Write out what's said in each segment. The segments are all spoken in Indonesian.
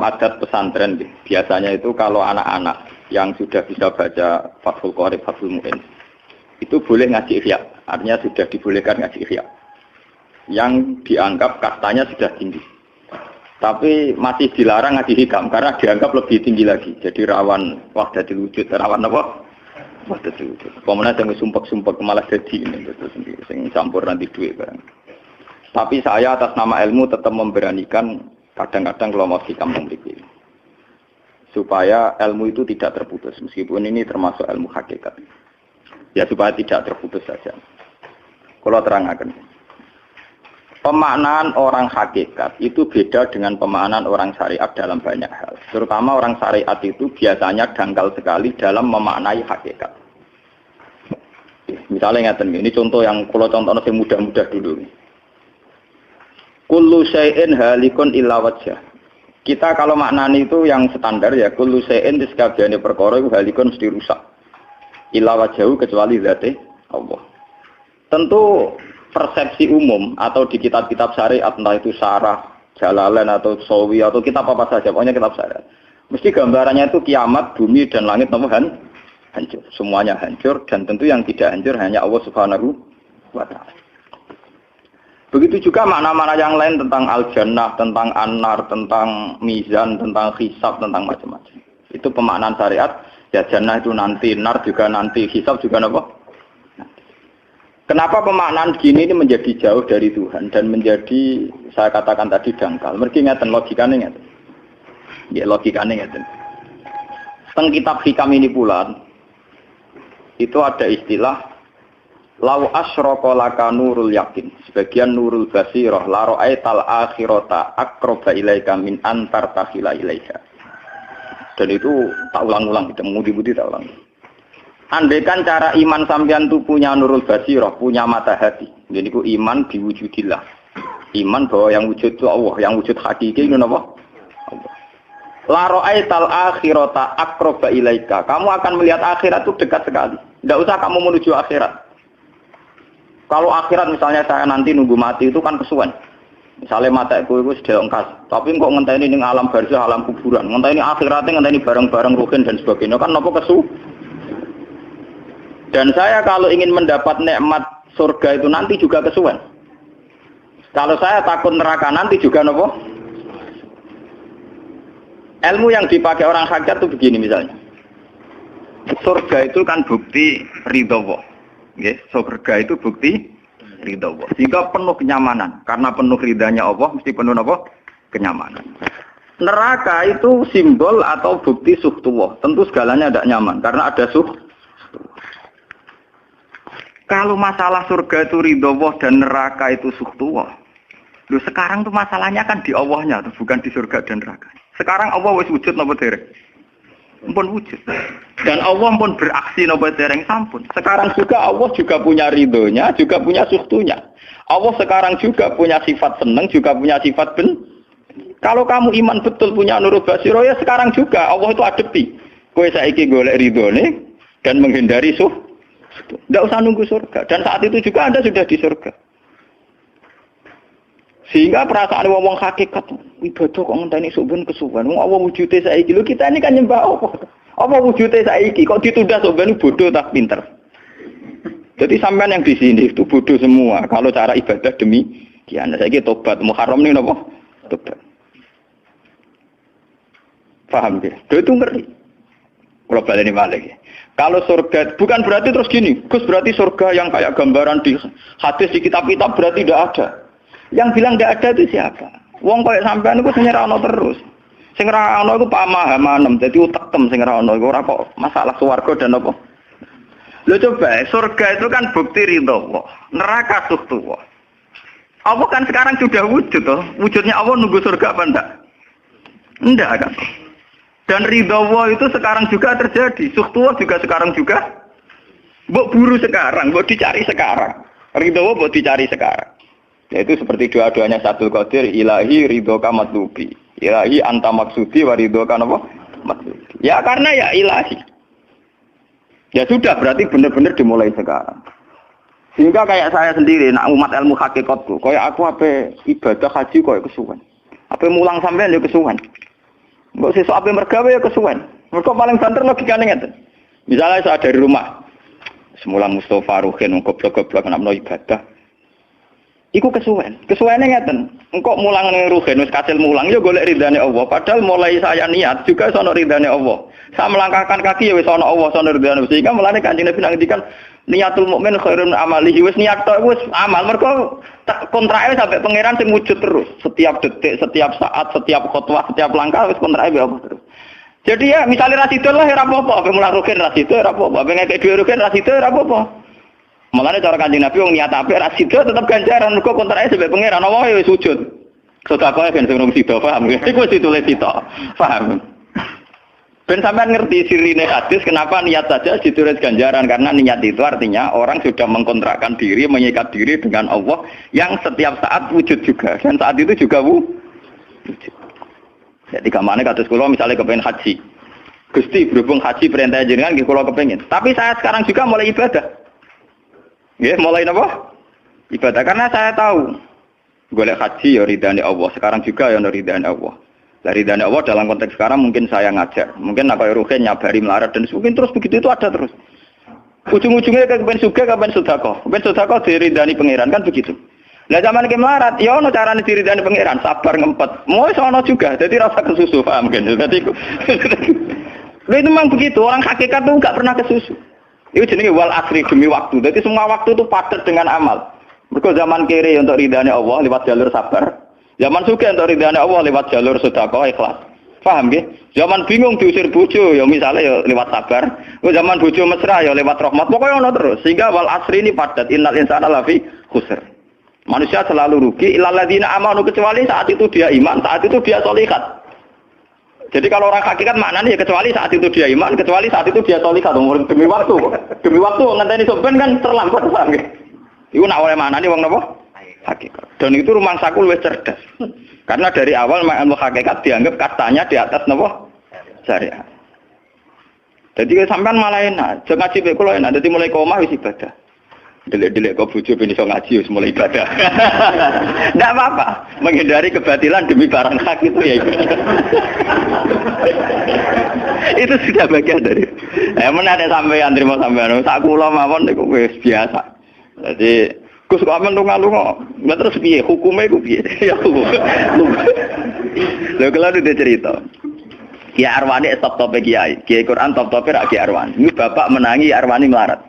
adat pesantren biasanya itu kalau anak-anak yang sudah bisa baca Fathul Qorib, Fathul Mu'in itu boleh ngaji ihya, artinya sudah dibolehkan ngaji ihya yang dianggap kastanya sudah tinggi, tapi masih dilarang ngaji hikam karena dianggap lebih tinggi lagi, jadi rawan wahdatul wujud, rawan apa? Wahdatul wujud. Pemenang yang sumpek-sumpek malah jadi ini betul sendiri, sing campur nanti duit barang. Tapi saya atas nama ilmu tetap memberanikan kadang-kadang kalau mau hikam memiliki supaya ilmu itu tidak terputus, meskipun ini termasuk ilmu hakikat ya, supaya tidak terputus saja. Kalau terangkan pemaknaan orang hakikat itu beda dengan pemaknaan orang syariat dalam banyak hal, terutama orang syariat itu biasanya dangkal sekali dalam memaknai hakikat. Misalnya ngeten, ini contoh yang kalau contohnya yang mudah-mudah dulu. Kullu syai'in halikun illa wajhah. Kita kalau maknani itu yang standar ya, kullu syai'in disekabiane perkara iku halikun mesti rusak. Illa wajhahu kecuali zate Allah. Tentu persepsi umum atau di kitab-kitab syariat, entah itu Syarah, Jalalain atau Sawi atau kitab apa saja, pokoknya kitab syariat. Mesti gambarannya itu kiamat, bumi dan langit hancur. Semuanya hancur dan tentu yang tidak hancur hanya Allah Subhanahu wa ta'ala. Begitu juga makna-makna yang lain tentang al-jannah, tentang an-nar, tentang mizan, tentang hisab, tentang macam-macam. Itu pemaknaan syariat, ya jannah itu nanti, nar juga nanti, hisab juga apa? Kenapa pemaknaan gini ini menjadi jauh dari Tuhan dan menjadi, saya katakan tadi, dangkal. Mereka ngeten, logikanya ngeten. Ya, logikanya ngeten. Teng kitab hikam ini pula, itu ada istilah lau asyraka laka nurul yakin, sebagian nurul basirah la ra'aital akhirata aqraba ilaika min antar takhila ilaika. Dan itu tak ulang-ulang, kita mengudi-mudi tak ulang. Andaikan cara iman sampean itu punya nurul basirah, punya mata hati, jadi itu iman diwujudillah, iman bahwa yang wujud itu Allah, yang wujud hakiki itu apa? Allah. La ra'aital akhirata aqraba ilaika, kamu akan melihat akhirat itu dekat sekali, tidak usah kamu menuju akhirat. Kalau akhirat misalnya saya nanti nunggu mati itu kan kesuwen. Misalnya mataku itu sudah engkas, tapi kok ngenteni ning alam barzah, alam kuburan, ngenteni akhiratnya, ngenteni barang-barang ruhin dan sebagainya, kan napa kesu? Dan saya kalau ingin mendapat nikmat surga itu nanti juga kesuwen. Kalau saya takut neraka nanti juga napa? Ilmu yang dipakai orang hakikat itu begini misalnya. Surga itu kan bukti ridha Allah. Yes, surga itu bukti ridha Allah. Sehingga penuh kenyamanan. Karena penuh ridhanya Allah, mesti penuh apa? Kenyamanan. Neraka itu simbol atau bukti suhtullah. Tentu segalanya tidak nyaman. Karena ada suhtullah. Kalau masalah surga itu ridha Allah dan neraka itu suhtullah. Loh, sekarang tuh masalahnya kan di Allahnya, bukan di surga dan neraka. Sekarang Allah wis wujud napa dereng? Ampun wujud. Dan Allah pun beraksi napa dereng sampun. Sekarang juga Allah juga punya ridhonya, juga punya suhtunya. Allah sekarang juga punya sifat senang, juga punya sifat ben. Kalau kamu iman betul punya nurul basiro ya sekarang juga Allah itu adepi. Kowe saiki golek ridhone dan menghindari tidak usah nunggu surga. Dan saat itu juga Anda sudah di surga. Sehingga perasaan wong hakikat ibadah kok ngenteni sok ben kesuwen. Wong Allah wujude saiki lho, kita ini kan nyembah apa? Apa wujude saiki kok ditunda sok ben bodoh tak pinter. Jadi sampean yang di sini itu bodoh semua kalau cara ibadah demikian. Saiki tobat Muharram nih napa? Tobat. Paham ya? Itu ngerti. Kalau baleni balik. Kalau surga bukan berarti terus gini, Gus berarti surga yang kayak gambaran di hadis di kitab-kitab berarti tidak ada. Yang bilang tidak ada itu siapa? Wong koyo sampean iku sing ora ono terus. Sing ora ono iku pamahaman, dadi utekem sing ora ono iku ora kok masalah swarga dan apa. Lho coba, surga itu kan bukti ridha Allah, neraka suhtullah. Allah kan sekarang sudah wujud toh. Wujudnya Allah nunggu surga apa enggak? Enggak kan. Dan ridha Allah itu sekarang juga terjadi, suhtullah juga sekarang juga. Mbok buru sekarang, mbok dicari sekarang. Ridha Allah mbok dicari sekarang. Yaitu seperti doa-doanya Syaikhul Qadir, ilahi ridhoka matlubi, ilahi anta maksudi wa ridhoka apa? Matlubi. Ya karena ya ilahi. Ya sudah berarti benar-benar dimulai sekarang. Sehingga kayak saya sendiri, nak umat ilmu hakikatku, kayak aku apa ibadah haji kayak kesuwen. Apa mulang sampean ya kesuwen. Mbok sesuk ape mergawe ya kesuwen. Mergo paling banter logikane ngeten. Misalnya saya dari rumah, semula Mustafa Ruhin goblok-goblok kenapa ibadah. Iku kesuwen. Kesuwene ngeten. Engkok mulang ning Ruhin wis kasil mulang ya golek ridane Allah. Padahal mulai saya niat juga sono ridane Allah. Saya melangkahkan kaki ya wis ana Allah sono ridane. Sehingga mulane Kanjeng Nabi ngendikan niatul mukmin khairun amalihi wis niat tok wis amal. Mergo kontrake sampai pangeran sing wujud terus. Setiap detik, setiap saat, setiap khotbah, setiap langkah wis kontrake be Allah terus. Jadi ya misalnya rasidul lah ya apa-apa, apa mulang Ruhin rasidul ya apa-apa, apa ngekek dhewe Ruhin rasidul ya apa-apa. Mulane cara Kanjeng Nabi wong niat apik ra sida tetep ganjaran mergo kontrake sampe pangeran Allah ya wis wujud. Sedekah ben sing sida paham. Iku wis ditulis sida. Paham. Ben sampean ngerti sirine hadis kenapa niat saja ditulis ganjaran karena niat itu artinya orang sudah mengkontrakkan diri, mengikat diri dengan Allah yang setiap saat wujud juga dan saat itu juga wujud. Jadi kamane kados kula misalnya kepengin haji. Gusti berhubung haji perintah jenengan nggih kula kepengin. Tapi saya sekarang juga mulai ibadah. Ya, mulai apa? Ibadah karena saya tahu golek haji ya ridane Allah. Sekarang juga ya ridane Allah. Lah ridane Allah dalam konteks sekarang mungkin saya ngajar, mungkin nak koyo Ruhin nyabari melarat dan mungkin terus begitu itu ada terus. Ujung-ujungnya kepen suga kepen sedekah. Kepen sedekah diridani pangeran kan begitu. Lah zaman iki melarat ya ono carane diridani pangeran, sabar ngempet. Mau sono juga. Jadi rasa kesusu paham kan. Dadi itu memang begitu, orang hakikat tuh enggak pernah kesusu. Itu jenenge wal asri demi waktu. Jadi semua waktu itu padat dengan amal. Mergo zaman kiri untuk ridane Allah lewat jalur sabar. Zaman sugih untuk ridane Allah lewat jalur sedekah ikhlas. Paham nggih? Zaman bingung diusir bojo ya misalnya ya lewat sabar. Zaman bojo mesra ya lewat rahmat. Pokoknya ono terus. Sehingga wal asri ini padat. Innal insana lafi khusr. Manusia selalu rugi illal ladzina amanu kecuali saat itu dia iman, saat itu dia sholihat. Jadi kalau orang hakikat maknanya ya kecuali saat itu dia iman, kecuali saat itu dia sholihat demi waktu. Demi waktu ngenteni sampean kan terlambat paham nggih. Iku nak oleh maknane wong napa? Hakikat. Dan itu rumangsaku luwih cerdas. Karena dari awal ilmu hakikat dianggap katanya di atas napa? Syariat. Jadi sampean malah enak, jangan ngaji kula enak, dadi mulai koma wis ibadah. Delik-delik kok bojo ben iso ngaji wis mulai ibadah. Ndak apa-apa, menghindari kebatilan demi barang hak itu ya ibadah. Itu sudah bagian dari. Menarik sampean terima sampean. Sak kula mawon niku wis biasa. Jadi Gus kok amen lunga-lunga. Lah terus piye hukume iku piye? Ya hukum. Lha kalau ada cerita. Kiai Arwani top-tope kiai. Kiai Quran top-tope rak Kiai Arwani. Ini bapak menangi Arwani melarat.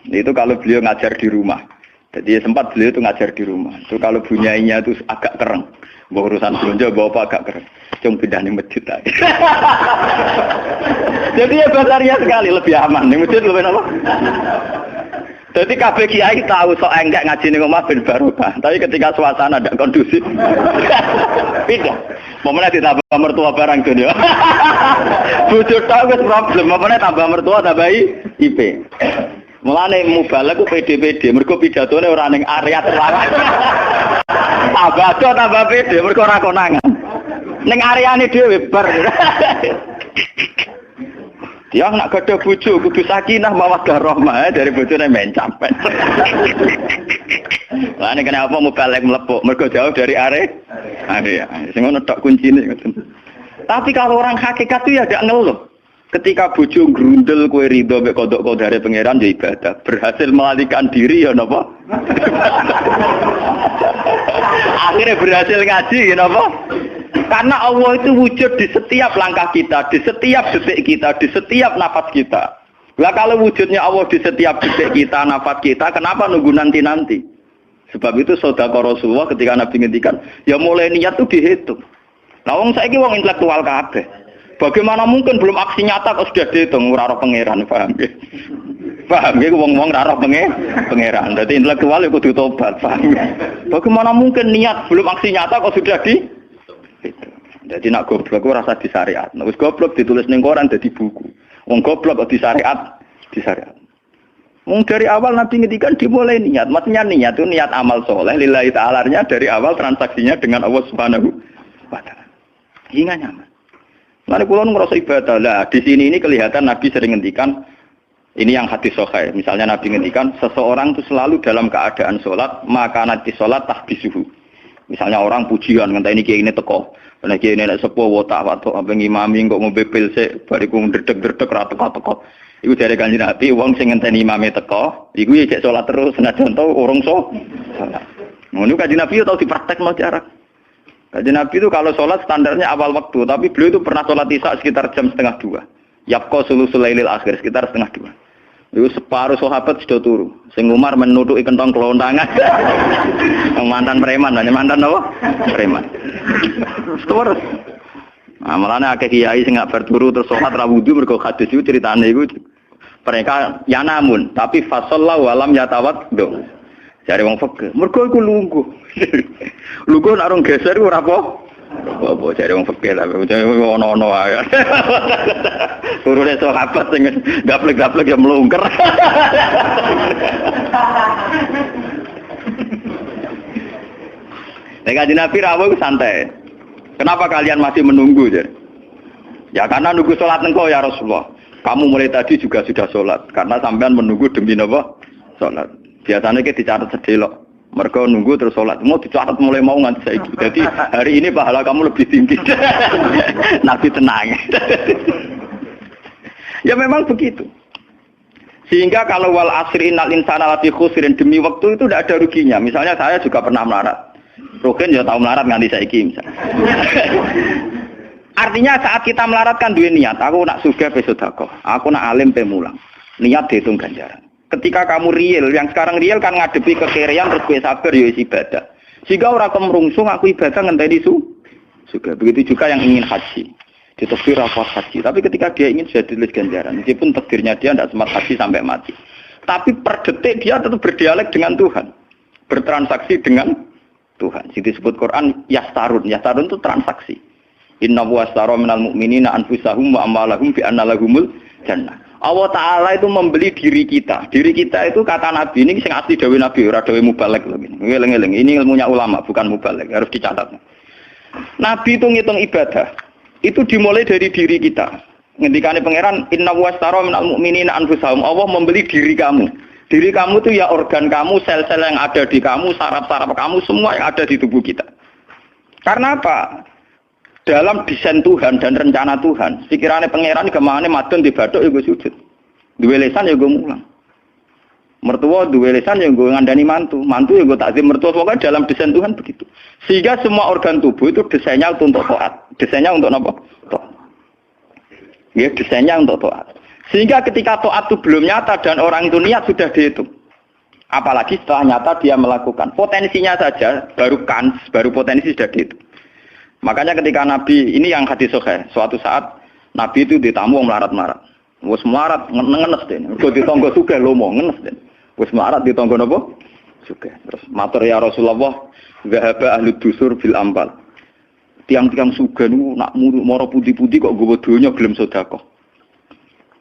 Itu kalau beliau ngajar di rumah. Jadi sempat beliau itu ngajar di rumah. Itu kalau bunyainya itu agak kereng. Bawa urusan belanja bawa apa agak kereng. Cuma pindah nih masjid tadi. Jadi ya basaria sekali lebih aman. Nih masjid lebih apa? Jadi kabeh kiai tahu sok enggak ngaji ning omah ben barokah. Tapi ketika suasana tidak kondusif, pindah. Momennya ditambah mertua barang dunia. Bojo tok wis problem, momennya tambah mertua tambah IP. Mulane mubalek ku PD-PD, mergo pidatone ora ning area terlarang. Tambah PD, mergo ora konangan. Ning areane dhewe bar. Dia nak gadah bojo kudu sakinah mawaddah rahmah dari bojone mencap. Lah nek kenapa mubalek mlepuk, mergo jauh dari area. Sing ngono tok kuncine ngoten. Tapi kalau orang hakikat itu ya gak ngeluh. Ketika bojo grundel kowe rido mek kodok kodare pangeran ya ibadah. Berhasil melalikan diri ya napa? Akhirnya berhasil ngaji ya napa? Karena Allah itu wujud di setiap langkah kita, di setiap detik kita, di setiap nafas kita. Lah kalau wujudnya Allah di setiap detik kita, nafas kita, kenapa nunggu nanti-nanti? Sebab itu sedekah Rasulullah ketika Nabi ngendikan, ya mulai niat itu dihitung. Lah wong saiki wong intelektual kabeh. Bagaimana mungkin belum aksi nyata kok sudah dihitung ora roh pangeran, paham nggih? Paham nggih wong-wong ora roh pangeran. Dadi intelektual iku kudu tobat, paham. Bagaimana mungkin niat belum aksi nyata kok sudah di itu. Jadi nak goblok ora rasa di syariat. Nek wis goblok ditulis ning koran dadi buku. Wong goblok kok di syariat, di syariat. Wong dari awal Nabi ngendikan dimulai niat. Maksudnya niat itu niat amal soleh lillahi ta'ala-nya dari awal transaksinya dengan Allah Subhanahu wa taala. Hingga nyaman. Lalu kula ngerasa ibadah. Lah di sini ini kelihatan Nabi sering ngendikan ini yang hadis sahih. Misalnya Nabi ngendikan seseorang itu selalu dalam keadaan salat, maka nanti salat tahbisuhu. Misalnya orang pujian ngenteni kiai ini teko. Nek kiai ini nek sepuh wotak watuk apa ngimami kok ngombe pil sik bariku ndredeg-ndredeg ra teko-teko. Iku jare Kanjeng Nabi wong sing ngenteni imame teko, iku ya cek salat terus senajan to urung salat. Ngono Kanjeng Nabi yo tau dipraktekno jarak. Kanjeng Nabi itu kalau sholat standarnya awal waktu, tapi beliau itu pernah sholat isya sekitar jam 1:30. Yapqa sulusul lailil akhir sekitar 1:30. Itu separuh sahabat sudah turu. Sing Umar menutuki kentong kelontangan. Mantan preman, mantan apa? Preman. Terus. Nah, malane akeh kiai sing gak berturu terus sholat ra wudu mergo hadis iku critane iku mereka ya namun tapi fasallahu alam yatawad. Jare wong fikih, mergo iku lungguh. Lungguh nek orang geser iku ora apa? Apa jare wong fikih lah, ono-ono wae. Turune sahabat sing gaplek-gaplek ya mlungker. Nek Kanjeng Nabi rawuh iku santai. Kenapa kalian masih menunggu, Jar? Ya karena nunggu salat engkau ya Rasulullah. Kamu mulai tadi juga sudah salat karena sampean menunggu demi napa? Salat. Biasanya kita dicatat sedelok. Mereka nunggu terus sholat. Mau dicatat mulai mau nganti saiki. Jadi hari ini pahala kamu lebih tinggi. Nabi tenang. Ya memang begitu. Sehingga kalau wal asri innal insana lafi khusrin demi waktu itu tidak ada ruginya. Misalnya saya juga pernah melarat. Rugen ya tahu melarat nganti saiki misalnya. Artinya saat kita melarat kan duwe niat. Aku nak sugih pe sedekah. Aku nak alim pe mulang. Niat dihitung ganjaran. Ketika kamu real, yang sekarang real kan ngadepi kekerian terus gue sabar ya ibadah. Jika orang kemrungsung aku ibadah ngenteni juga. Begitu juga yang ingin haji. Ditakdir apa haji. Tapi ketika dia ingin sudah ditulis ganjaran. Meskipun takdirnya dia tidak sempat haji sampai mati. Tapi per detik dia tetap berdialek dengan Tuhan. Bertransaksi dengan Tuhan. Jadi disebut Quran yastarun. Yastarun itu transaksi. Inna wastara minal mu'minina anfusahum wa amalahum bi anna lahumul jannah. Allah Ta'ala itu membeli diri kita. Diri kita itu kata Nabi, ini yang asli dawe Nabi, ora dawe mubalek loh. Ini ilmunya ulama, bukan mubalek, harus dicatat. Nabi itu ngitung ibadah, itu dimulai dari diri kita. Ngendikane pangeran, inna wastara minal mu'minina anfusahum. Allah membeli diri kamu. Diri kamu itu ya organ kamu, sel-sel yang ada di kamu, saraf-saraf kamu, semua yang ada di tubuh kita. Karena apa? Dalam desain Tuhan dan rencana Tuhan, pikirannya pangeran kemana madon di bathuk ya gue sujud, duwe lesan ya gue mulang, mertua duwe lesan ya gue ngandani mantu ya gue takzim mertua. Pokoknya dalam desain Tuhan begitu. Sehingga semua organ tubuh itu desainnya untuk taat, desainnya untuk apa? Taat. Ya desainnya untuk taat. Sehingga ketika taat itu belum nyata dan orang itu niat sudah dihitung. Apalagi setelah nyata dia melakukan, potensinya saja baru potensi sudah dihitung. Makanya ketika Nabi, ini yang hadis sahih, suatu saat Nabi itu ditamu melarat-melarat. Wes melarat ngenes deh. Kok ditonggo sugih lomo ngenes deh. Wes melarat ditonggo napa? Sugih. Terus matur ya Rasulullah, zahaba ahli dusur bil ambal. Tiang-tiang sugih niku nak moro putih-putih kok nggawa donya gelem sedekah.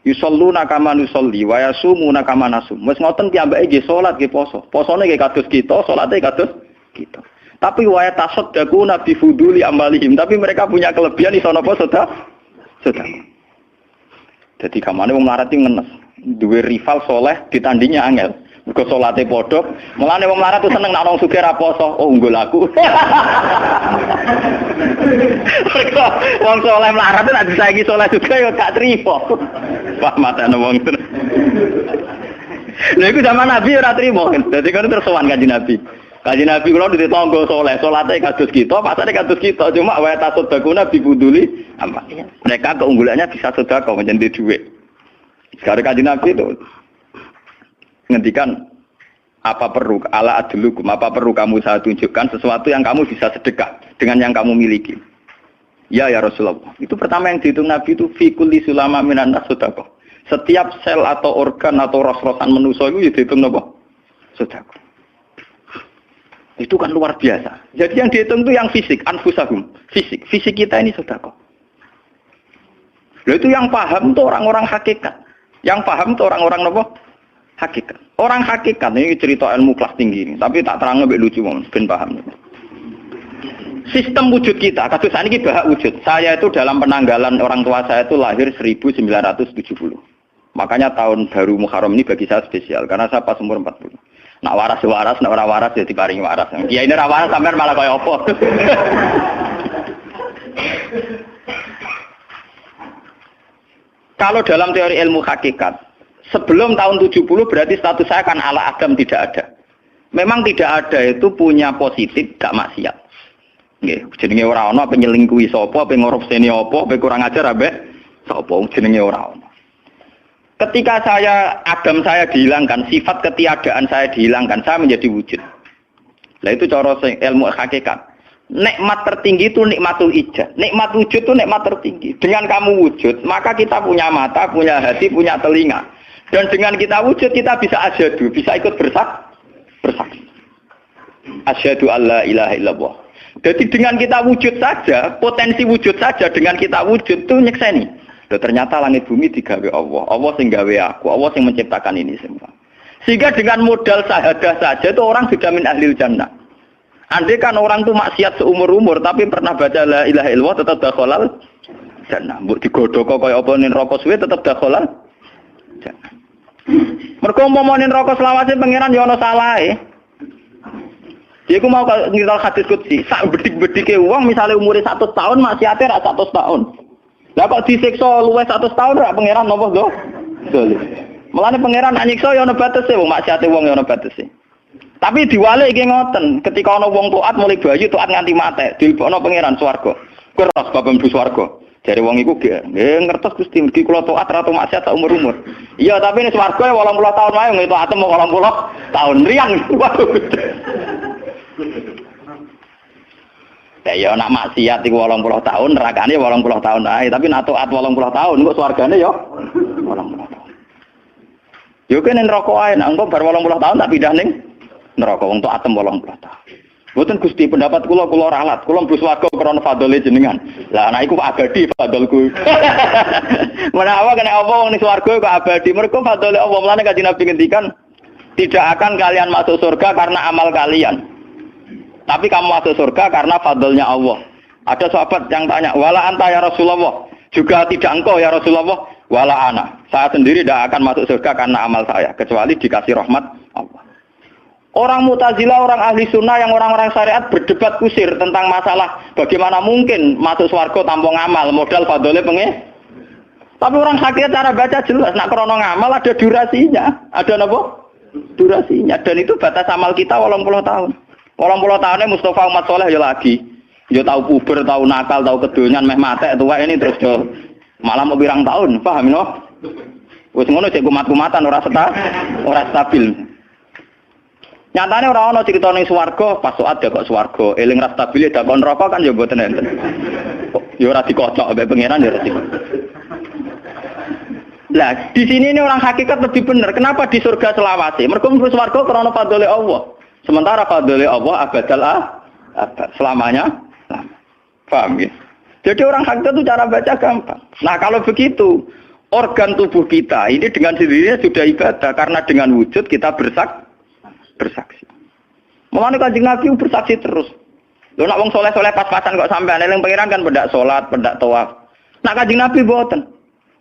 Yusalluna kama nusolli wa yasumuna kama nasum. Wes ngoten piyambake nggih salat nggih poso. Posone nggih kados kita, salate kados kita. Tapi waya tasaddaku nabi fuduli amalihim. Tapi mereka punya kelebihan iso napa sedekah. Jadi kamane wong melarat iki ngenes. Duwe rival soleh ditandingnya angel. Mergo salate padha. Mulane wong melarat tuh seneng nek wong sugih ra poso. Oh unggul aku. Mergo wong soleh melarat nek disaiki soleh juga ya gak trimo. Wah matane wong tenan. Lha iku zaman Nabi ora trimo. Dadi kan terus sowan Kanjeng Nabi. Kanjeng Nabi kula ditonggo saleh, salate kados kita, pasane kados kita, cuma wae tasodakuna bibuduli apa. Mereka keunggulannya bisa sedekah menjadi duit. Sekarang Kanjeng Nabi itu ngendikan apa perlu ala adlukum, apa perlu kamu saya tunjukkan sesuatu yang kamu bisa sedekah dengan yang kamu miliki. Ya Rasulullah. Itu pertama yang dihitung Nabi itu fi kulli sulama minan nas sedekah. Setiap sel atau organ atau ros-rosan manusia itu dihitung apa? Sedekah. Itu kan luar biasa. Jadi yang dihitung itu yang fisik, anfusahum. Fisik kita ini sedekah. Lalu itu yang paham itu orang-orang hakikat. Yang paham itu orang-orang apa? Hakikat. Orang hakikat ini cerita ilmu kelas tinggi ini, tapi tak terang lebih lucu ben paham. Sistem wujud kita, kasus ini bahak wujud. Saya itu dalam penanggalan orang tua saya itu lahir 1970. Makanya tahun baru Muharram ini bagi saya spesial karena saya pas umur 40. Nak waras, nak ora waras ya diparingi waras. Ya ini ra waras sampean malah kaya apa. Kalau dalam teori ilmu hakikat, sebelum tahun 70 berarti status saya kan ala Adam tidak ada. Memang tidak ada itu punya positif gak maksiat. Nggih, jenenge ora ana penyelingkuhi sapa, pe ngorupseni apa, pe kurang ajar ambek sapa jenenge ora ana. Ketika Adam saya dihilangkan, sifat ketiadaan saya dihilangkan, saya menjadi wujud. Nah itu cara ilmu hakikat. Nikmat tertinggi itu nikmatul ijad. Nikmat wujud itu nikmat tertinggi. Dengan kamu wujud, maka kita punya mata, punya hati, punya telinga. Dan dengan kita wujud, kita bisa asyhadu, bisa ikut bersaksi. Asyhadu alla ilaha illallah. Jadi dengan kita wujud saja, potensi wujud saja dengan kita wujud itu nyekseni. Loh, ternyata langit bumi digawe Allah. Allah sing gawe aku, Allah sing menciptakan ini semua. Sehingga dengan modal syahadah saja itu orang sudah min ahlil jannah. Andai kan orang itu maksiat seumur-umur tapi pernah baca la ilaha illallah tetap dakhalal jannah. Mbok digodhog kaya apa ning neraka suwe tetap dakhalal jannah. Mergo umpama ning neraka selawase pangeran ya ana salahe. Iku mau ngiral hadis qudsi, sak bedik-bedike wong misale umure 100 tahun maksiate ra 100 tahun. Lah kok disiksa luwih 100 tahun ra pangeran napa lho? Dolim. Mulane pangeran anyiksa ya ana batese wong maksiate wong ya ana batese. Tapi diwalik iki ngoten, ketika ana wong taat mulai bayi taat nganti mate, dilebokno pangeran swarga. Keras bab mlebu swarga. Jare wong iku nggih ngertos Gusti mriki kula taat ra tau maksiat sak umur-umur. Iya, tapi ning swarga 80 tahun wae ngene taat mau 80 tahun riang. Ya nak maksiat iku 80 tahun, nerakane 80 tahun ae, tapi nak taat 80 tahun kok swargane ya 80 tahun. Yo kene neraka ae, nak engko bar 80 tahun tak pindah ning neraka wong taat 80 tahun. Mboten Gusti pendapat kula ralat, kula mlebu swarga krana fadhole jenengan. Lah anak iku abadi fadholku. Menawa kena apa wong ning swarga kok abadi, mergo fadhole Allah. Mulane Kanjeng Nabi ngendikan, tidak akan kalian masuk surga karena amal kalian. Tapi kamu masuk surga karena fadlnya Allah. Ada sahabat yang tanya, wala anta ya Rasulullah. Juga tidak engkau ya Rasulullah. Wala ana. Saya sendiri tidak akan masuk surga karena amal saya. Kecuali dikasih rahmat Allah. Orang Mu'tazilah, orang ahli sunnah, yang orang-orang syariat berdebat kusir tentang masalah bagaimana mungkin masuk surga tanpa ngamal. Modal fadlnya pengen. Tapi orang hakikat cara baca jelas. Nak krono ngamal ada durasinya. Ada apa? Durasinya. Dan itu batas amal kita 80 tahun. 80 tahunnya Mustafa umat soleh ya lagi. Ya tahu puber, tahu nakal, tahu kedonyan, meh mate tua ini terus yo malah mau birang tahun, paham no? Wes ngono cek kumat-kumatan ora stabil. Nyatane ora ana crita ning swarga, pas saat ya kok swarga, eling ra stabil ya kon neraka kan ya mboten enten. Ya ora dikocok mbek pangeran ya ora dikocok. Lah, di sini ini orang hakikat lebih benar. Kenapa di surga selawase? Mergo mlebu swarga krana fadhole Allah. Sementara fadhole Allah abadal abad, selamanya. Paham ya? Jadi orang hakikat itu cara baca gampang. Nah kalau begitu, organ tubuh kita ini dengan sendirinya sudah ibadah. Karena dengan wujud kita bersaksi. Mulane Kanjeng Nabi bersaksi terus. Lho nak wong soleh-soleh pas-pasan kok sampean eling pangeran kan pendak salat, pendak tawaf. Nak Kanjeng Nabi mboten.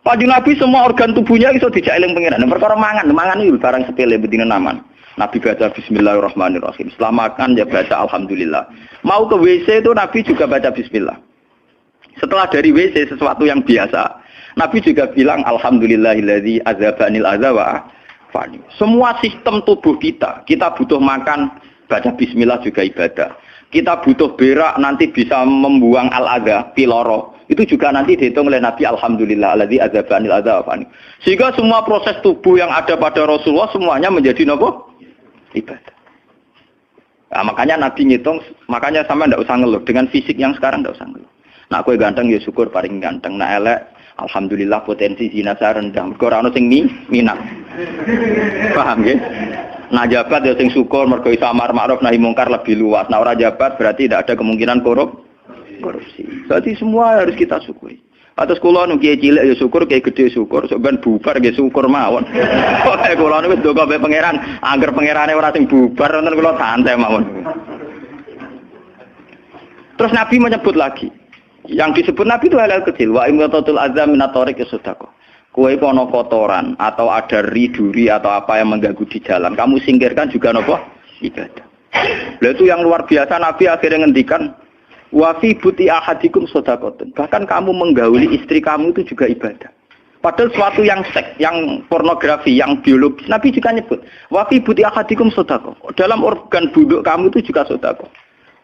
Kanjeng Nabi semua organ tubuhnya iso dijak eling pangeran. Perkara mangan iki barang sepele bedine naman. Nabi baca bismillahirrahmanirrahim. Setelah makan ya baca alhamdulillah. Mau ke WC itu Nabi juga baca bismillah. Setelah dari WC sesuatu yang biasa, Nabi juga bilang alhamdulillahilladzi azhabanil adza wa afani. Semua sistem tubuh kita butuh makan, baca bismillah juga ibadah. Kita butuh berak nanti bisa membuang al-adza, piloro. Itu juga nanti dihitung oleh Nabi alhamdulillahilladzi azhabanil adza wa afani. Sehingga semua proses tubuh yang ada pada Rasulullah semuanya menjadi apa? Ibadah. Nah, makanya Nabi ngitung, makanya sama ndak usah ngeluh dengan fisik yang sekarang ndak usah ngeluh. Nak kowe ganteng ya syukur paling ganteng, nak elek alhamdulillah potensi zina saya rendah. Mergo ora ono sing minat. Paham nggih? Nah jabat ya sing syukur mergo iso amar ma'ruf nahi mungkar lebih luas. Nah ora jabat berarti tidak ada kemungkinan korupsi. Berarti semua harus kita syukuri. Atus kula nu kiye cilik ya syukur, kiye gedhe syukur, sok ben bubar nggih syukur mawon. Pokoke kula niku wis ndonga mbek pangeran, angger pangerane ora sing bubar wonten kula santai mawon. Terus Nabi menyebut lagi. Yang disebut Nabi itu hal-hal kecil. Wa imatatul azam min at-tariq sedekah. Kue kono kotoran atau ada duri atau apa yang mengganggu di jalan, kamu singkirkan juga nopo ibadah. Lalu itu yang luar biasa, Nabi akhirnya ngendikan wa fi buti ahadikum shadaqatun. Bahkan kamu menggauli istri kamu itu juga ibadah. Padahal suatu yang seks, yang pornografi, yang biologis, Nabi juga nyebut wa fi buti ahadikum shadaqah. Dalam organ buduk kamu itu juga sedekah.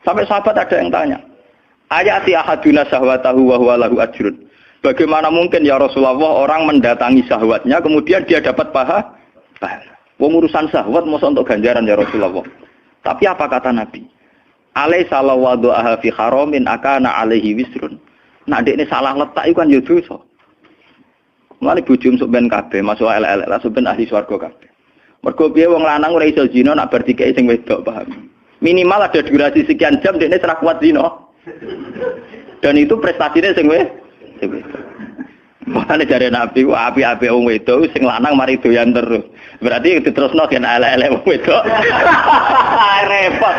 Sampai sahabat ada yang tanya, ayati ahaduna syahwatahu wa huwa lahu ajrun. Bagaimana mungkin ya Rasulullah orang mendatangi syahwatnya kemudian dia dapat pahala? Wong urusan syahwat masa untuk ganjaran ya Rasulullah. Tapi apa kata Nabi? Alaisa law wada'aha fi haramin akana alaihi wisrun. Nah dekne salah letak iku kan ya dosa. Mulane bojo sok ben kabeh masuk elek-elek lah sok ben ahli swarga kabeh. Mergo piye wong lanang ora iso zina nak bar dikeki sing wedok paham. Minimal ada durasi sekian jam dekne ora kuat zina. Dan itu prestasinya sing Makanya dari Nabi, api-api wong wedok sing lanang mari doyan terus. Berarti diterusno gen elek-elek wong wedok. Repot.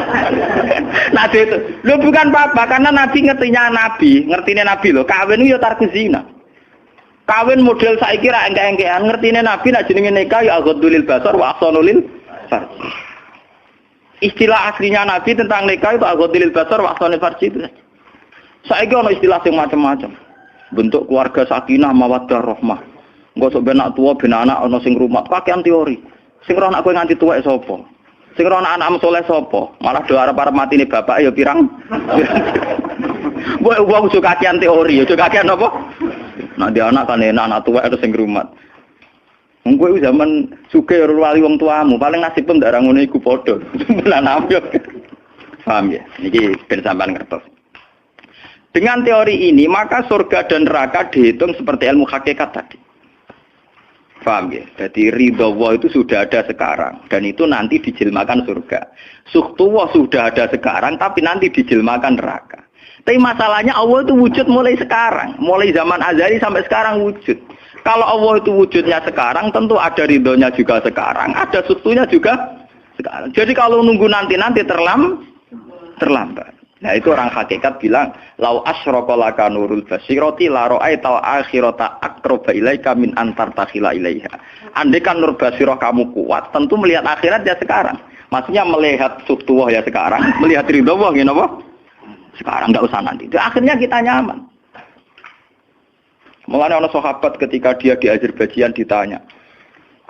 Nabi itu, lu bukan apa-apa karena Nabi ngertine Nabi lho, kawin yo tarku zina. Kawin model saiki ra engke-engkean, ngertine Nabi nek jenenge nikah ya aghdulil basar wa ahsanulil farj. Istilah aslinya Nabi tentang nikah itu aghdulil basar wa ahsanul farj itu. Saiki ono istilah sing macam-macam. Bentuk keluarga sakinah mawaddah rahmah. Engko sok ben anak tuwa ben anak ana sing rumah, pakaian teori. Sing ora anak kowe nganti tuwek sapa? Sing ora anak saleh sapa? Malah do arep-arep matine bapak ya pirang. Wong suka kakean teori, aja kakean apa? Nah dia anak kan enak anak tuwek terus sing rumah. Wong kowe zaman sugih wali wong tuamu, paling nasibmu ndak ra ngono iku padha. Lan ambyok. Paham ya? Niki ben sampean ngertos. Dengan teori ini, maka surga dan neraka dihitung seperti ilmu hakikat tadi. Paham ya? Jadi ridho Allah itu sudah ada sekarang. Dan itu nanti dijelmakan surga. Suhtullah sudah ada sekarang, tapi nanti dijelmakan neraka. Tapi masalahnya Allah itu wujud mulai sekarang. Mulai zaman azali sampai sekarang wujud. Kalau Allah itu wujudnya sekarang, tentu ada ridhonya juga sekarang. Ada suhtunya juga sekarang. Jadi kalau nunggu nanti terlambat. Nah itu orang hakikat bilang lau asyraka laka nurul basirati la ra'aital akhirata aqraba ilaika min antar takhila ilaiha. Andai kan nur basirah kamu kuat, tentu melihat akhirat ya sekarang. Maksudnya melihat subtuwah ya sekarang, melihat ridha Allah ngene apa? Sekarang enggak usah nanti. Itu akhirnya kita nyaman. Mulane ana sahabat ketika dia di Azerbaijan ditanya,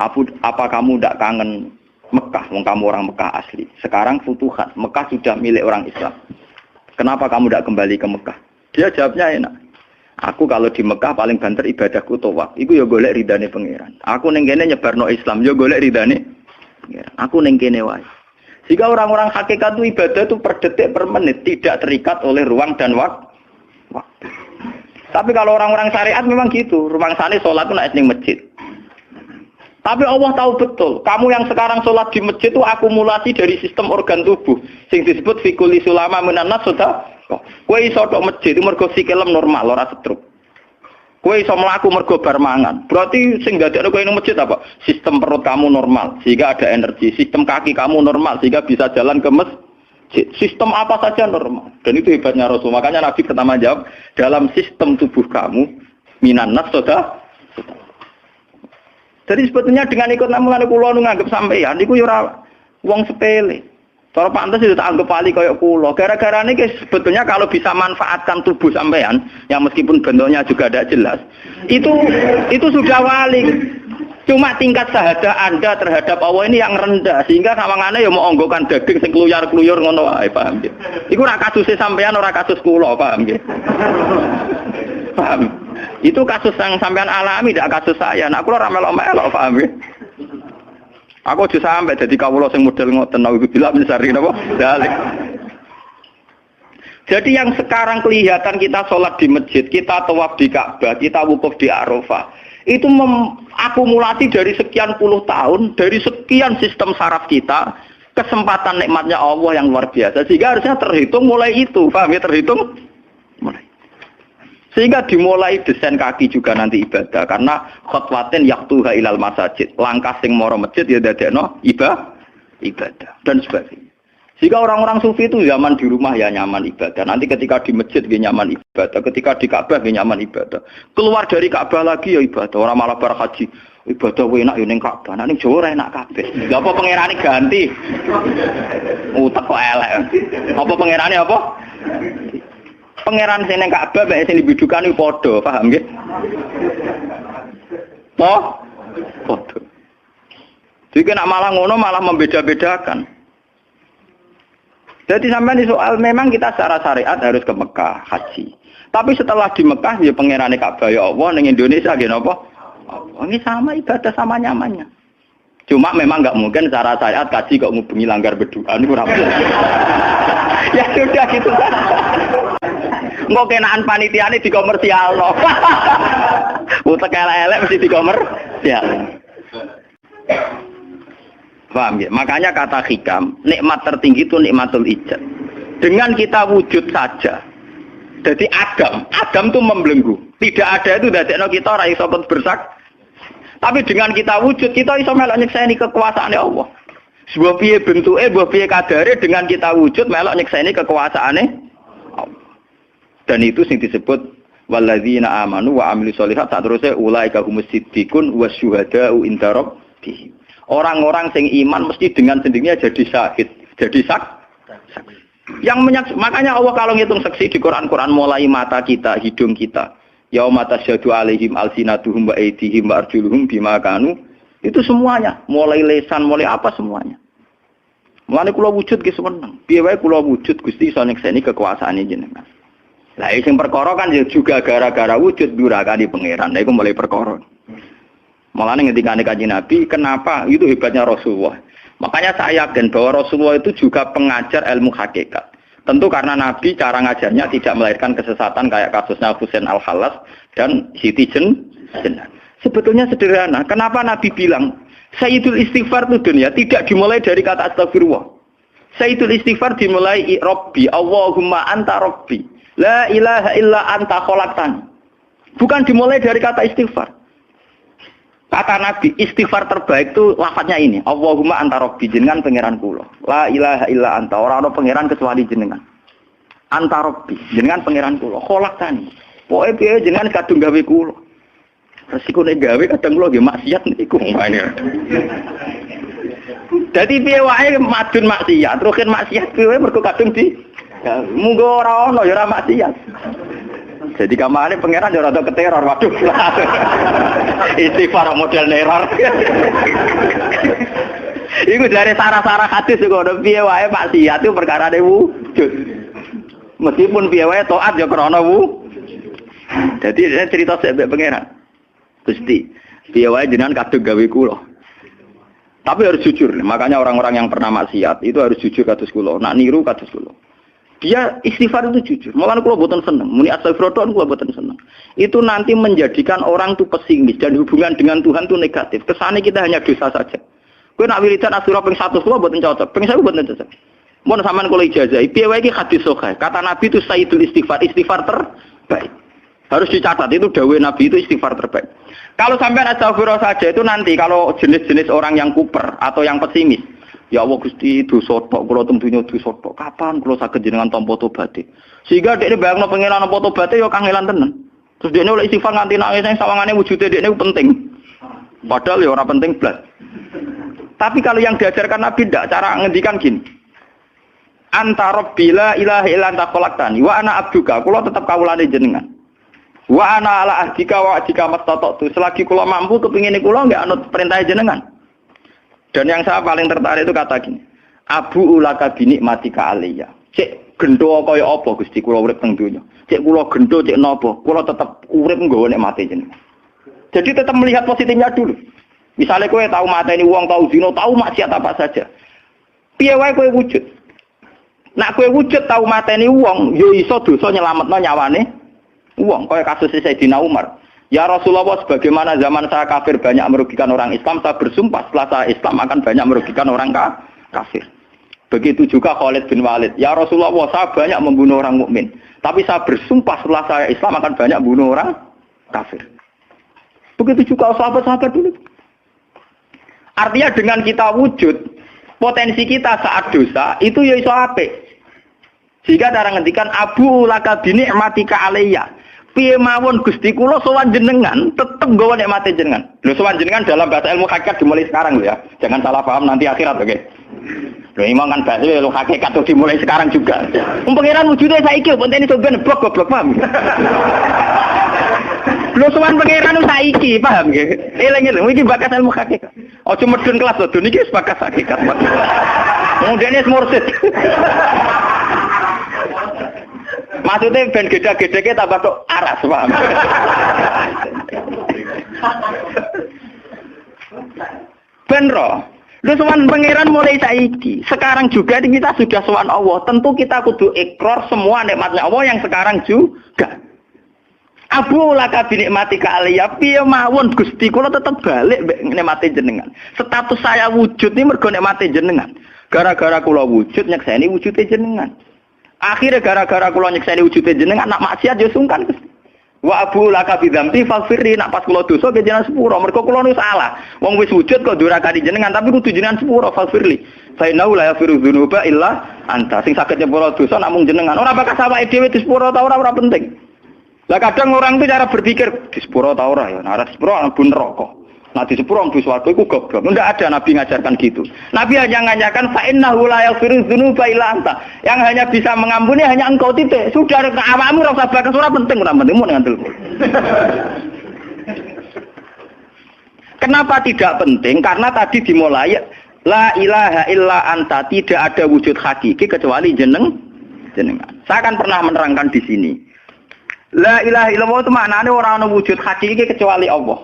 "Apa kamu enggak kangen Mekah? Wong kamu orang Mekah asli. Sekarang futuhat, Mekah sudah milik orang Islam. Kenapa kamu tidak kembali ke Mekah?" Dia jawabnya enak. Aku kalau di Mekah paling banter ibadahku tawaf. Iku ya golek ridane pangeran. Aku ning kene nyebarno Islam ya golek ridane pangeran. Aku ning kene wae. Jika orang-orang hakikat itu ibadah itu per detik per menit tidak terikat oleh ruang dan waktu. Tapi kalau orang-orang syariat memang gitu. Ruang sana sholat itu naik ning masjid. Tapi Allah tahu betul, kamu yang sekarang sholat di masjid itu akumulasi dari sistem organ tubuh. Sing disebut fikuli sulama menanas sudah. Kowe iso tok masjid itu mergo sikilem normal, ora stroke. Kowe iso mlaku mergo bar mangan. Berarti sing dadekno kowe ning masjid apa? Sistem perut kamu normal, sehingga ada energi. Sistem kaki kamu normal, sehingga bisa jalan ke masjid. Sistem apa saja normal. Dan itu hebatnya Rasul. Makanya Nabi pertama jawab, dalam sistem tubuh kamu minanas sudah. Jadi sebetulnya dengan ikut namulan kula nu nganggep sampeyan niku ya ora wong sepele. Cara pantes itu tak anggap wali kaya kula. Gara-gara niki sebetulnya kalau bisa manfaatkan tubuh sampeyan yang meskipun bentuknya juga tidak jelas, itu sudah wali. Cuma tingkat syahadah Anda terhadap Allah ini yang rendah sehingga sawangane ya mau onggokan daging sing kluyar-kluyur ngono wae, paham nggih. Iku ora kasuse sampeyan ora kasus kula, paham nggih. Paham? Itu kasus yang sampean alami, tidak kasus saya. Nah, aku ora melok-melok, paham ya? Aku aja sampai jadi kawula sing model ngoten naudzubillah min syarri napa? Dalik. Jadi yang sekarang kelihatan kita sholat di masjid, kita tawaf di Ka'bah, kita wukuf di Arafah, itu akumulasi dari sekian puluh tahun, dari sekian sistem saraf kita, kesempatan nikmatnya Allah yang luar biasa. Sehingga harusnya terhitung mulai itu, paham ya? Terhitung mulai. Sehingga dimulai desain kaki juga nanti ibadah karena khotwatin yaktuha ilal masajid, langkah sing moro masjid ya dadekno ibadah dan sebagainya. Jika orang-orang sufi itu zaman di rumah ya nyaman ibadah. Nanti ketika di masjid dia nyaman ibadah. Ketika di Ka'bah dia nyaman ibadah. Keluar dari Ka'bah lagi ya ibadah. Orang malah bar haji. Ibadah enak ya ning Ka'bah. Nah ning Jawa enak kabeh. Lha apa pangerane ganti? Utek kok elek. Apa pangerane apa? Pangeran sing ning Ka'bah mek sing dibidukan iku padha, paham nggih? Padha. Jadi nak malah ngono malah membeda-bedakan. Jadi sampai di soal memang kita secara syariat harus ke Mekah haji. Tapi setelah di Mekah ya pangerane Ka'bah ya Allah ning Indonesia nggih napa? Ini sama ibadah sama nyamannya. Cuma memang enggak mungkin secara syariat haji kok ngubungi langgar berdua niku ora. Ya sudah gitu kan. Engko kenaan panitiane dikomersialno. Utek elek mesti dikomersial. Paham ya? Makanya kata hikam, nikmat tertinggi itu nikmatul ijad. Dengan kita wujud saja. Jadi Adam itu membelenggu. Tidak ada itu dadekno kita ora iso bersak. Tapi dengan kita wujud, kita iso melok nyekseni kekuasaane Allah. Sebuah piye bentuke, sebuah piye kadare dengan kita wujud melok nyekseni kekuasaane Allah. Dan itu sing disebut walladzina amanu wa amilus sholihat saterusé ulaika humus siddiqun wasyuhada'u inda rabbihim. Orang-orang sing iman mesti dengan sendirinya jadi syahid, jadi saksi. Makanya Allah kalau ngitung saksi di Quran mulai mata kita, hidung kita, yauma tasyhadu alaihim alsinatuhum wa aydihim wa arjuluhum bima kanu, itu semuanya, mulai lesan, mulai apa semuanya. Mulane kula wujud ki seneng. Piye wae kula wujud Gusti iso nyekseni kekuasaane jenengan. Lah sing perkara kan juga gara-gara wujud durakani pangeran. Lah iku mulai perkara. Mulane ngendikane Kanjeng Nabi, kenapa itu hebatnya Rasulullah. Makanya saya yakin bahwa Rasulullah itu juga pengajar ilmu hakikat. Tentu karena Nabi cara ngajarnya tidak melahirkan kesesatan kayak kasusnya Husain Al-Halas dan Siti Jenar. Sebetulnya sederhana. Kenapa Nabi bilang Sayyidul Istighfar itu dunia tidak dimulai dari kata astagfirullah. Sayyidul Istighfar dimulai Rabbi, Allahumma anta Rabbi, la ilaha illa anta khalaqtani. Bukan dimulai dari kata istighfar. Kata Nabi, istighfar terbaik itu lafadznya ini. Allahumma anta rabbi, jenengan pangeran kula. La ilaha illa anta, ora ana pangeran kecuali jenengan. Anta rabbi, jenengan pangeran kula. Kholaqtani. Pokoke piye jenengan kadung gawe kula. Resiko nek gawe kadang kula nggih maksiat niku ngene. Dadi piye wae madun maksiat, rukin maksiat piye mergo kadung di munggo ora ana ya ora maksiat. Jadi kamane pangeran yo rada keteror, waduh. Istighfar model neror. Iku dari sarah-sarah hadis kok ono piye wae maksiat itu perkarane wujud. Meskipun piye wae taat yo krana Jadi saya cerita sebab pangeran. Gusti, piye wae jenengan kadung gawe kula. Tapi harus jujur. Makanya orang-orang yang pernah maksiat itu harus jujur kados kula. Nak niru kados kula. Dia istighfar itu jujur. Malah kula boten seneng. Muni astagfirullah kula boten seneng. Itu nanti menjadikan orang itu pesimis dan hubungan dengan Tuhan itu negatif. Kesane kita hanya dosa saja. Kowe nak wiridan asura ping 100 kula boten cocok. Ping 1000 boten cocok. Mun sampean kula ijazah, piye wae iki hadis sahih. Kata Nabi itu sayyidul istighfar, istighfar terbaik. Harus dicatat itu dawuh Nabi itu istighfar terbaik. Kalau sampean astagfirullah saja itu nanti kalau jenis-jenis orang yang kuper atau yang pesimis. Ya Allah Gusti dosa tok kula tentunya dosa tok. Kapan kula saged jenengan tampa tobaté? Sehingga dekne bayangno pengenan tampa tobaté ya kangelan tenan. Terus dekne oleh istighfar nganti nangis sing sawangane wujude dekne penting. Padahal ya ora penting blas. Tapi kalau yang diajarkan Nabi ndak cara ngendikan gini. Anta rabbila ilaha illa anta khalaqtani wa ana abduka. Kula tetep kawulane jenengan. Wa ana ala ahdika wa ahdika mastata'tu. Selagi kula mampu kepingine kula nggak anut perintah jenengan. Dan yang saya paling tertarik itu kata gini, Abu ulaka binikmatika aliyya. Cek gendo kaya apa Gusti kula urip teng donya. Cek kula gendo cek napa, kula tetep urip nggawa nikmate jenengan. Jadi tetap melihat positifnya dulu. Misalnya kowe tahu mateni wong, tahu zina, tahu maksiat apa saja. Piye wae kowe wujud. Nak kowe wujud tahu mateni wong, ya iso dosa nyelametno nyawane wong, kaya kasus Sayyidina Umar. Ya Rasulullah, sebagaimana zaman saya kafir banyak merugikan orang Islam, saya bersumpah setelah saya Islam akan banyak merugikan orang kafir. Begitu juga Khalid bin Walid. Ya Rasulullah, saya banyak membunuh orang mukmin, tapi saya bersumpah setelah saya Islam akan banyak membunuh orang kafir. Begitu juga sahabat-sahabat dulu. Artinya dengan kita wujud, Potensi kita saat dosa itu ya iso apik. Jika cara ngendikan abu laka bi ni'matika alayya. Piye mawon Gusti kula sowan jenengan tetep nggawa nikmate jenengan. Lho sowan jenengan dalam bahasa ilmu hakikat dimulai sekarang lho ya. Jangan salah paham nanti akhirat oke. Lho imam kan bahasa ilmu hakikat tuh dimulai sekarang juga. Pangeran wujude saiki pontene sampeyan goblok paham. Lho sowan pangeran saiki paham nggih. Eling-eling iki bakas ilmu hakikat. Aja medun kelas lho niki wis bakas hakikat. Mudene mursid. Maksudnya ben gede-gede tambah kok aras, paham? Ben roh. Lu sowan pangeran mulai saiki. Sekarang juga kita sudah sowan Allah. Tentu kita kudu ikrar semua nikmatnya Allah yang sekarang juga. Abu laka bi nikmatika alayya piye mawon Gusti kula tetep balik nikmate jenengan. Status saya wujud ini mergo nikmate jenengan. Gara-gara kula wujud nyekseni wujude jenengan. Akhirnya gara-gara kula nyekseni wujude jenengan nak maksiat yo sungkan. Wa abu laka bidzamti faghfirli nak pas kula dosa ke jenengan sepuro mergo kula nu salah. Wong wis wujud kok durakani jenengan tapi kudu jenengan sepuro faghfirli. Fa innahu la yaghfiru dzunuba illa anta. Sing saged nyepuro dosa namung jenengan. Ora bakal awake dhewe disepuro ta ora penting. Lah kadang orang itu cara berpikir disepuro ta ora ya. Nah disepuro mlebu neraka. Nah disepuro mlebu swarga iku goblok. Ndak ada nabi ngajarkan gitu. Nabi hanya ngajarkan fa innahu la yaghfiru dzunuba illa anta. Yang hanya bisa mengampuni hanya engkau titik. Sudah awakmu ora usah bakas ora penting mun ngandel. Kenapa tidak penting? Karena tadi dimulai la ilaha illa anta, tidak ada wujud hakiki kecuali jenengan. Saya akan pernah menerangkan di sini. La ilaha illallah itu maknanya orang ana wujud hakiki kecuali Allah.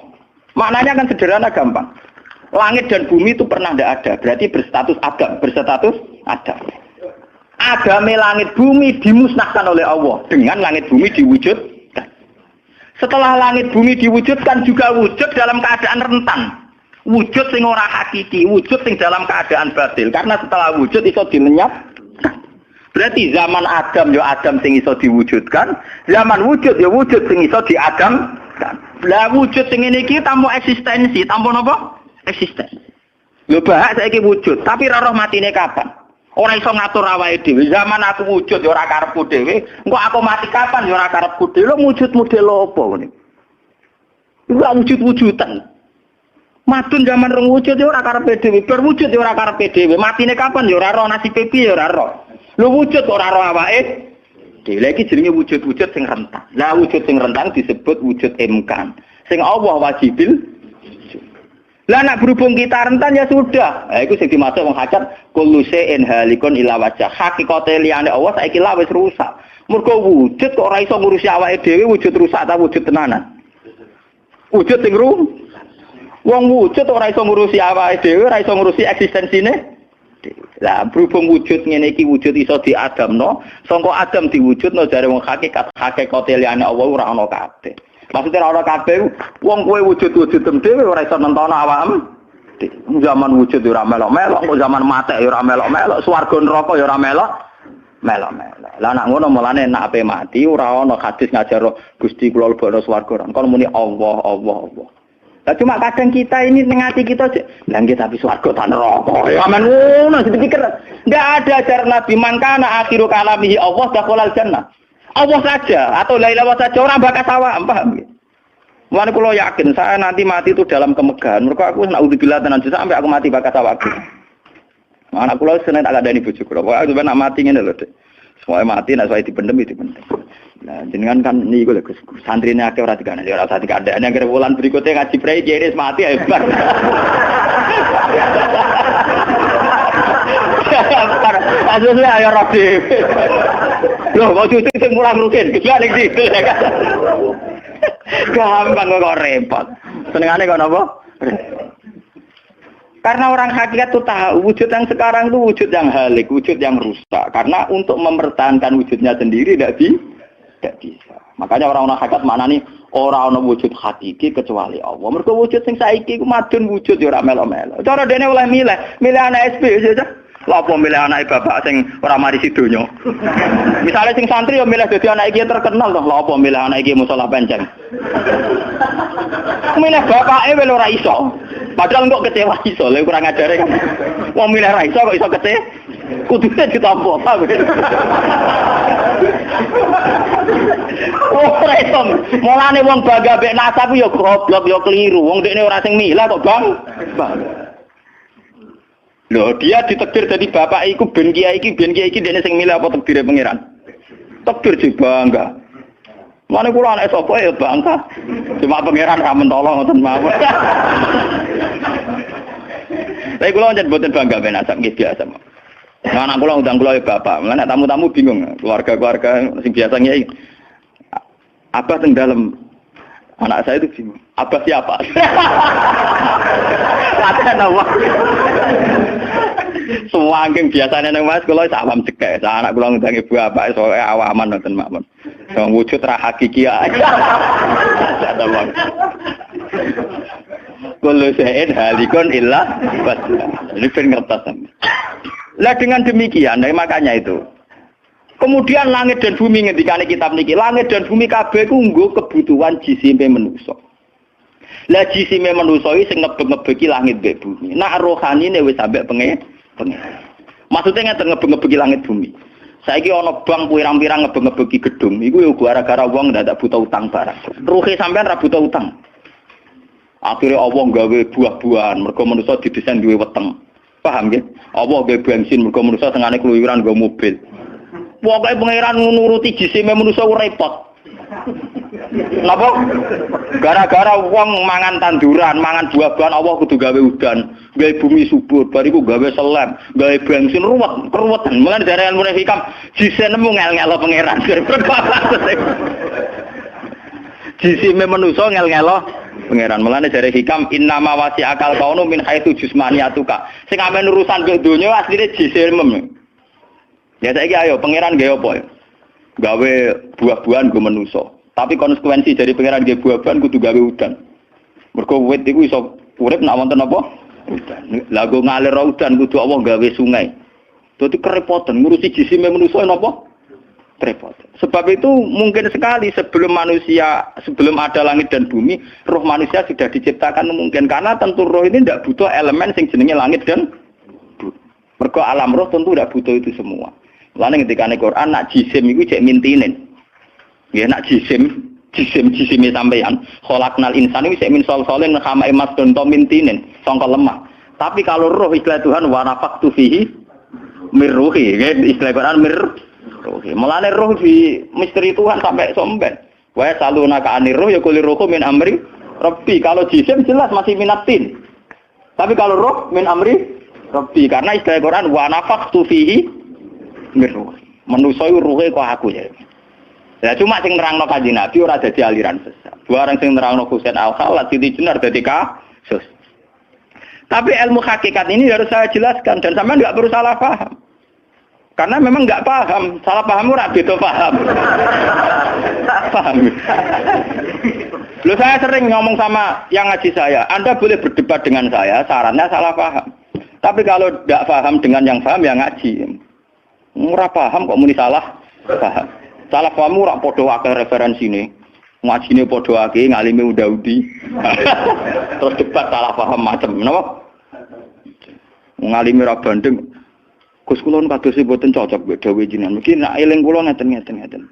Maknanya kan sederhana gampang. Langit dan bumi itu pernah tidak ada, berarti berstatus adam. Agame langit bumi dimusnahkan oleh Allah dengan langit bumi diwujudkan. Setelah langit bumi diwujudkan juga wujud dalam keadaan rentan. Wujud sing ora hakiki, wujud sing dalam keadaan batil. Karena setelah wujud iso dilenyapkan. Berarti zaman Adam ya Adam sing iso diwujudkan, zaman wujud ya wujud sing iso diadamkan. Lah wujud sing ngene iki tanpa eksistensi, tanpa napa? Eksistensi. Lho bahak saiki wujud, tapi ora roh matine kapan? Ora iso ngatur awake dhewe. Zaman aku wujud ya ora karepku dhewe, engko aku mati kapan ya ora karepku dhewe. Lho wujud model apa ngene? Iku wujud-wujudan. Madun zaman rong wujud ya ora karepe dhewe, berwujud ya ora karepe dhewe. Matine kapan ya ora roh, nasibe piye ya ora roh. Lho wujud ora roh awake. Dhewe iki jenenge wujud-wujud sing rentan. Lah wujud sing rentan disebut wujud imkan. Sing Allah wajibil. Lah nek berhubung kita rentan ya sudah. Lah iku sing dimaksud wong hakikat kullu shay'in halikun ila wajh. Hakikate liyane Allah saiki lah wis rusak. Mergo wujud kok ora iso ngurusi awake dhewe wujud rusak ta wujud tenanan. Wujud sing wong wujud ora iso ngurusi awake dhewe, ora iso ngurusi eksistensine. Lah berhubung wujud ngene iki wujud iso diadamno, sangka Adam diwujudno jare wong hakikate liyane Allah ora ana kabeh. Maksudnya ora ana kabeh wong kowe wujud-wujud dhewe ora iso nentono awakmu. Zaman wujud ora melok-melok, kok zaman mate ya ora melok-melok, swarga neraka ya ora melok-melok. Lah nek ngono mulane nek ape mati ora ana hadis ngajar Gusti kula lebokno swarga. Kon muni Allah. Lah cuma kadang kita ini ngati kita lah nggih tapi swarga ta neraka. Ya men ngono dipikir. Enggak ada ajaran Nabi mangkana akhiru kalamihi Allah dakhalal jannah. Allah saja atau la ilaha saja orang bakas awak, paham nggih. Mulane kula yakin saya nanti mati itu dalam kemegahan. Mergo aku naudzubillah tenan sampai aku mati bakas awakku. Anak kula seneng tak kandhani bojo kula. Pokoke sampe nak mati ngene lho, Dik. Semua mati nek saya dipendem itu dipendem. Nah, jenengan kan niku lho Gus, santrine akeh ora dikandani, ora usah dikandani. Anggere wulan berikutnya ngaji prei jenis mati ae bar. Asline ayo roh dhewe. Lho, kok cucu sing mulang rugen, gak ning situ. Gampang kok repot. Senengane kok napa? Karena orang hakikat itu tahu wujud yang sekarang itu wujud yang halik, wujud yang rusak. Karena untuk mempertahankan wujudnya sendiri tidak bisa. Makanya orang-orang hakikat mana nih orang wujud hakiki kecuali Allah. Mereka wujud yang saiki ku madun wujud ya ora melo-melo. Cara dene oleh milih anak SP aja. Lha apa milih anak bapak sing ora mari sidonya. Misale sing santri ya milih dadi anak iki terkenal toh. Lha apa milih anak iki musala penceng. Milih bapake wel ora iso. Padahal kok kecewa iso, lha kurang ajare kan. Wong milih ra iso kok iso kete. Kudune ditampa ta. Oh, resom. Mulane wong bangga mbek nasab yo goblok yo keliru. Wong dekne ora sing milah kok, Bang. Loh, dia ditakdir jadi bapak iku ben kiai iki dene sing milah apa takdire pangeran. Takdir sih bangga. Mulane kula anak sapa ya bangga. Cuma pangeran ra mentolo ngoten mawon. Tapi kula njen boten bangga ben asap nggih biasa. Nah, anak kula undang kula ya bapak. Mulane tamu-tamu bingung, keluarga-keluarga sing biasa nyai. Abah teng dalem. Anak saya itu bingung. Abah siapa? Kata nama. Semua angking biasanya nang Mas kula sak paham cekek. Anak kula ngundang ibu bapak soal awaman nonton mawon. Wong wujud ra hakiki ae. Ada wong. Kullu syai'in halikun illa wajha. Ini ben ngertos. Lah dengan demikian, makanya itu. Kemudian langit dan bumi ngendikane kitab niki, langit dan bumi kabeh ku nggo kebutuhan jisime manusa. Lah jisime manusa iki sing ngebeg-ngebegi langit mbek bumi. Nak rohanine wis sampe pengen. Maksudnya ngeten ngebeg-ngebegi langit bumi. Saiki ana bank pirang-pirang ngebeg-ngebegi gedung, iku yo gara-gara wong ndak buta utang barang. Ruhe sampean ra buta utang. Akhire Allah gawe buah-buahan, mergo manusa didesain duwe weteng. Paham nggih? Allah gawe bensin mergo manusa tengane keluyuran nggo mobil. Pokoke pangeran nuruti jisime manusa repot. Napa? Gara-gara wong mangan tanduran, mangan buah-buahan Allah kudu gawe udan, gawe bumi subur, bariku gawe selem, gawe bensin ruwetan. Mulane dari ilmu hikam jisine nemu ngel-ngelo pangeran. Jisime manusa ngel-ngelo pangeran. Mulane dari hikam innama wasi akal kaunu min haitsu jusmaniyatuka. Sing amen urusan ke donya asline jisime. Ya saiki ayo pangeran gawe apa ya? Gawe buah-buahan go manusa. Tapi konsekuensi dari pangeran gawe buah-buahan kudu gawe udan. Mergo wit iku iso urip nek wonten apa? Udan. Lah go ngalir udan kudu Allah gawe sungai. Dadi kerepotan ngurusi jisime manusa napa? Repot. Sebab itu mungkin sekali sebelum ada langit dan bumi, roh manusia sudah diciptakan mungkin karena tentu roh ini tidak butuh elemen sing jenenge langit dan bumi. Mergo alam roh tentu tidak butuh itu semua. Lalu ketika di Quran nak jisim itu cek mintinin, ya nak jisim sampeyan. Kholaknal insan itu cek min solin kama emas donto mintinin, songkol lemah. Tapi kalau roh istilah Tuhan wanafaktu fihi mirruhi, ya istilah Quran mirruhi. Mulane roh di misteri Tuhan sampai somben. Wa saluna ka anir roh ya kulir rohku min amri Rabbi. Kalau jisim jelas masih minatin. Tapi kalau roh min amri Rabbi karena istilah Quran wanafaktu fihi mirruh. Manusa iku ruhe kok aku ya. Lah cuma sing nerangno Kanjeng Nabi ora dadi aliran sesat. Barang sing nerangno Husain Al-Khalal dadi jenar dadi kasus. Tapi ilmu hakikat ini harus saya jelaskan dan sampean enggak perlu salah paham. Karena memang enggak paham, salah paham ora beda paham. Paham. Loh saya sering ngomong sama yang ngaji saya, Anda boleh berdebat dengan saya, sarannya salah paham. Tapi kalau enggak paham dengan yang paham ya ngaji. Ora paham kok muni salah paham. Salah paham ora padha akeh referensine. Ngajine padha akeh, ngalime udah-udi. Terus debat salah paham macam napa? Ngalime ra bandeng. Gus kula kados mboten cocok mbek dawuh jenengan. Mungkin nek eling kula ngeten.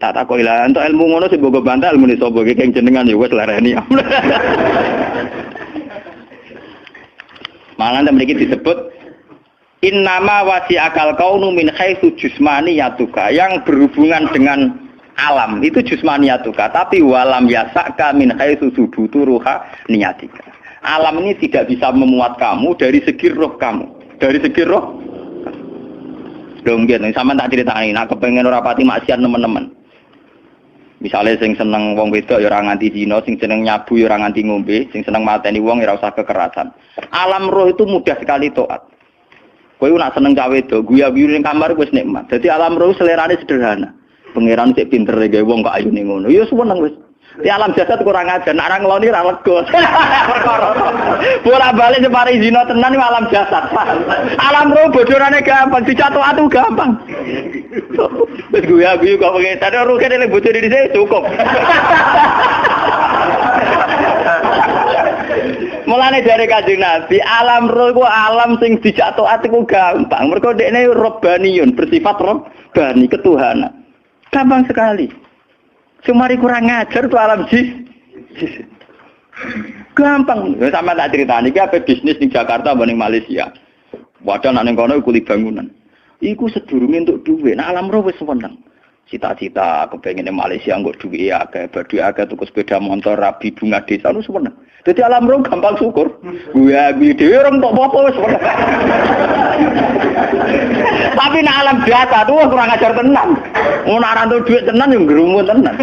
Tak takoki lah entuk ilmu ngono sing mbok bantah ilmune sapa iki keng jenengan ya wis lereni. Malah mriki disebut innama wasi akal kaunu min haitsu jusmaniyatuka yang berhubungan dengan alam itu jusmaniyatuka tapi walam yasaka min haitsu subutu ruha niyatika. Alam ini tidak bisa memuat kamu dari segi roh kamu. Dari segi roh. Dong nggih sampean tak critani nek kepengin ora pati maksiat teman-teman. Misalnya sing seneng wong wedok ya ora nganti zina, sing seneng nyabu ya ora nganti ngombe, sing seneng mateni wong ya ora usah kekerasan. Alam roh itu mudah sekali taat. Kowe nak seneng cawe wedok, guyu-guyu ning kamar wis nikmat. Dadi alam roh selerane sederhana. Pangeran sik pinter gawe wong kok ayune ngono. Ya seneng wis. Di alam jasad kurang ajar, nak ra ngloni ra lega. Perkara. Bola-balik separi zina tenan iki alam jasad. Alam roh bodorane gampang, dicatu-atu gampang. Wis guyu-guyu kok pengen tadi roh kene bocor di sini cukup. Mulane Mulane dari Kanjeng Nabi, alam roh ku alam sing dijak taat iku gampang. Mergo dekne robbaniyun, bersifat robbani, ketuhanan. Gampang sekali. Sumari kurang ngajar tuh alam jin. Gampang. Sama tak critani iki ape bisnis ning Jakarta apa ning Malaysia. Wadah nang kono kuli bangunan. Iku sedurunge entuk dhuwit. Nah alam roh wis seneng. Cita-cita kepengin Malaysia nggo duwe akeh, badhe akeh tuku sepeda motor, rabi bunga desa nu seneng. Dadi alam roh gampang syukur. Gue dhewe ora entuk apa-apa wis seneng. Tapi nek alam biasa tuh kurang ajar tenan. Ngono ora entuk dhuwit tenan yo ngrumun tenan.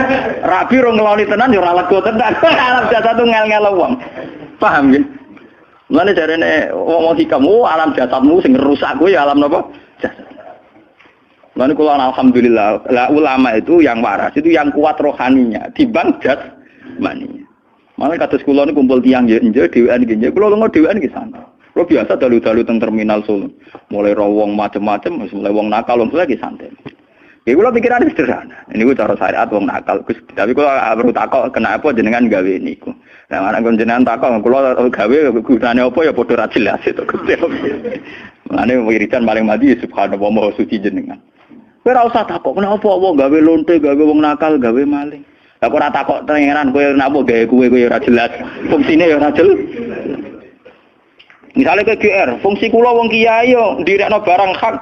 Rabi ora ngeloni tenan yo ora lega tenan. Alam biasa tuh ngel-ngel wong. Paham nggih? Mulane jarene wong hikam, alam jasadmu sing rusak kuwi alam napa? Jasad. Lalu kalau alhamdulillah, ulama itu yang waras, itu yang kuat rohaninya, dibang jasmaninya. Malah kados kula niku kumpul tiyang nggih dhewean nggih. Kula lunga dhewean nggih santai. Kula biasa dalu-dalu teng terminal Solo. Mulai rawong macam-macam, mulai wong nakal wong lagi santai. Ya kula pikirane sederhana. Niku cara syariat wong nakal. Tapi kula perlu takok kenapa jenengan gawe niku. Nah, ana jenengan takok kula gawe gunane apa ya padha ra jelas itu Gusti. Mane wiridan paling mati subhanallah maha suci jenengan. Kowe ora usah takok kenapa wong gawe lonte, gawe wong nakal, gawe maling. Lah kok ora takok tengeran kowe napa gawe kowe ora jelas. Fungsine ya ora jelas. Misale ke GR, fungsi kula wong kiai yo ndirekno barang hak